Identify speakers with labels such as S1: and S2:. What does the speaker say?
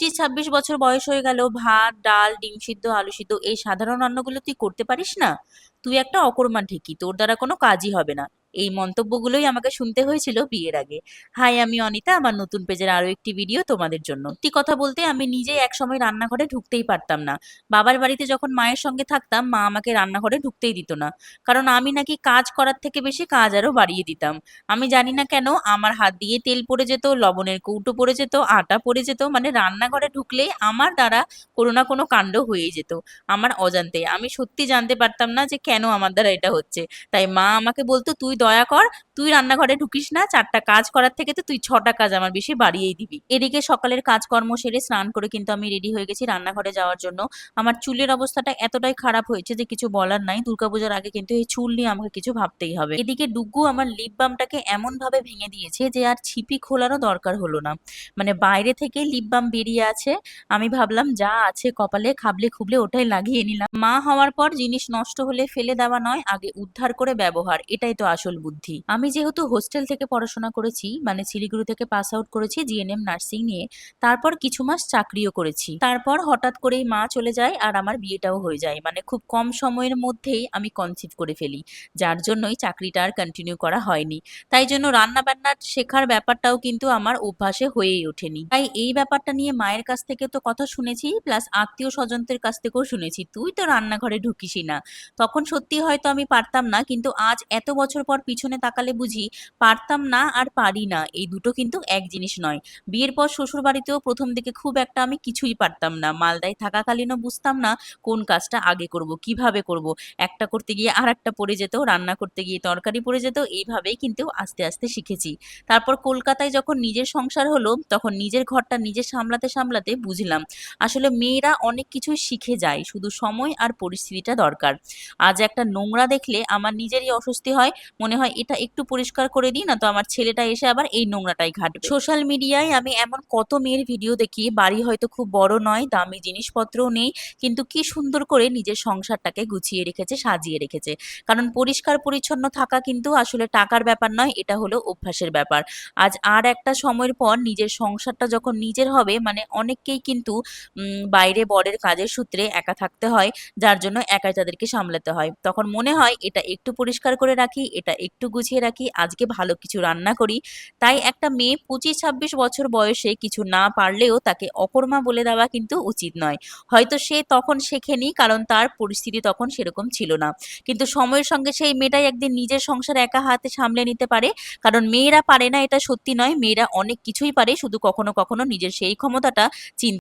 S1: 25-26 বছর বয়স হয়ে গেল, ভাত ডাল ডিম সিদ্ধ আলু সিদ্ধ এই সাধারণ রান্নাগুলো তুই করতে পারিস না? তুই একটা অকর্মা ঠিকই, তোর দ্বারা কোনো কাজই হবে না। এই মন্তব্যগুলোই আমাকে শুনতে হয়েছিল বিয়ের আগে। হাই, আমি অনিতা, আমার নতুন পেজের আরো একটি ভিডিও তোমাদের জন্য। সত্যি কথা বলতে আমি নিজে একসময় রান্নাঘরে ঢুকতেই পারতাম না। বাবার বাড়িতে যখন মায়ের সঙ্গে থাকতাম, মা আমাকে রান্নাঘরে ঢুকতেই দিত না। কারণ আমি নাকি কাজ করার থেকে বেশি কাজ আরো বাড়িয়ে দিতাম। আমি জানি না কেন আমার হাত দিয়ে তেল পড়ে যেত, লবণের কৌটো পড়ে যেত, আটা পড়ে যেত, মানে রান্নাঘরে ঢুকলেই আমার দ্বারা কোনো না কোনো কাণ্ড হয়েই যেত। আমার অজান্তে আমি সত্যি জানতে পারতাম না যে কেন আমার দ্বারা এটা হচ্ছে। তাই মা আমাকে বলতো, তুই দয়া কর, তুই রান্নাঘরে ঢুকিস না, 4টা কাজ করার থেকে তো তুই 6টা কাজ আমার বেশি বাড়িয়েই দিবি। এদিকে সকালের কাজকর্ম সেরে স্নান করে কিন্তু আমি রেডি হয়ে গেছি রান্নাঘরে যাওয়ার জন্য। আমার চুলের অবস্থাটা এতটাই খারাপ হয়েছে যে কিছু বলার নাই। দুর্গাপূজার আগে কিন্তু এই চুল নিয়ে আমাকে কিছু ভাবতেই হবে। এদিকে ডুগ্গু আমার লিপ বামটাকে এমন ভাবে ভেঙে দিয়েছে যে আর ছিপি খোলারও দরকার হলো না। মানে বাইরে থেকে লিপ বাম বেরিয়ে আছে। আমি ভাবলাম যা আছে কপালে খাবলে খুবলে ওটাই লাগিয়ে নিলাম। মা হওয়ার পর জিনিস নষ্ট হলে ফেলে দেওয়া নয়, আগে উদ্ধার করে ব্যবহার, এটাই তো আসল বুদ্ধি। আমি যেহেতু হোস্টেল থেকে পড়াশোনা করেছি, মানে শিলিগুড়ি থেকে পাস আউট করেছি জিএনএম নার্সিং নিয়ে, তারপর কিছু মাস চাকরিও করেছি। তারপর হঠাৎ করেই মা চলে যায় আর আমার বিয়েটাও হয়ে যায়, মানে খুব কম সময়ের মধ্যেই আমি কনসিভ করে ফেলি। যার জন্যই চাকরিটা আর কন্টিনিউ করা হয়নি। তাই জন্য রান্না বান্না শেখার ব্যাপারটাও কিন্তু আমার অভ্যাসে হয়েই ওঠেনি। তাই এই ব্যাপারটা নিয়ে মায়ের কাছ থেকে তো কথা শুনেছি, প্লাস আত্মীয় স্বজনদের কাছ থেকেও শুনেছি, তুই তো রান্নাঘরে ঢুকিসই না। তখন সত্যি হয়তো আমি পারতাম না, কিন্তু আজ এত বছর পর পিছনে তাকালে বুঝি পারতাম না আর পারি না এই দুটো কিন্তু এক জিনিস নয়। বিয়ের পর শ্বশুর বাড়িতেও প্রথম দিকে খুব একটা আমি কিছুই পারতাম না। মালদায় থাকাকালীনও বুঝতাম না কোন কাজটা আগে করব, কিভাবে করব। একটা করতে গিয়ে আর একটা পড়ে যেত, রান্না করতে গিয়ে তরকারি পড়ে যেত, এইভাবেই কিন্তু আস্তে আস্তে শিখেছি। তারপর কলকাতায় যখন নিজের সংসার হলো, তখন নিজের ঘরটা নিজে সামলাতে সামলাতে বুঝলাম আসলে মেয়েরা অনেক কিছুই শিখে যায়, শুধু সময় আর পরিস্থিতিটা দরকার। আজ একটা নোংরা দেখলে আমার নিজেরই অস্বস্তি হয়, মনে হয় এটা একটু পরিষ্কার করে দিই না তো আমার ছেলেটা এসে আবার এই নোংরাটাই ঘাটবে। সোশ্যাল মিডিয়ায় আমি এমন কত মেয়ের ভিডিও দেখি, বাড়ি হয়তো খুব বড় নয়, দামি জিনিসপত্রও নেই, কিন্তু কি সুন্দর করে নিজের সংসারটাকে গুছিয়ে রেখেছে, সাজিয়ে রেখেছে। কারণ পরিষ্কার পরিচ্ছন্ন থাকা কিন্তু আসলে টাকার ব্যাপার নয়, এটা হলো অভ্যাসের ব্যাপার। আজ আর একটা সময়ের পর নিজের সংসারটা যখন নিজের হবে, মানে অনেককেই কিন্তু বাইরে বরের কাজের সূত্রে একা থাকতে হয়, যার জন্য একাই তাদেরকে সামলাতে হয়। তখন মনে হয় এটা একটু পরিষ্কার করে রাখি, এটা একটু গুছিয়ে রাখি, আজকে ভালো কিছু রান্না করি। তাই একটা মেয়ে 25-26 বছর বয়সে কিছু না পারলেও তাকে অকর্মা বলে দেওয়া কিন্তু উচিত নয়। হয়তো সে তখন শেখেনি, কারণ তার পরিস্থিতি তখন সেরকম ছিল না। কিন্তু সময়ের সঙ্গে সেই মেয়েটাই একদিন নিজের সংসার একা হাতে সামলে নিতে পারে। কারণ মেয়েরা পারে না এটা সত্যি নয়, মেয়েরা অনেক কিছুই পারে, শুধু কখনো কখনো নিজের সেই ক্ষমতাটা চিন্তা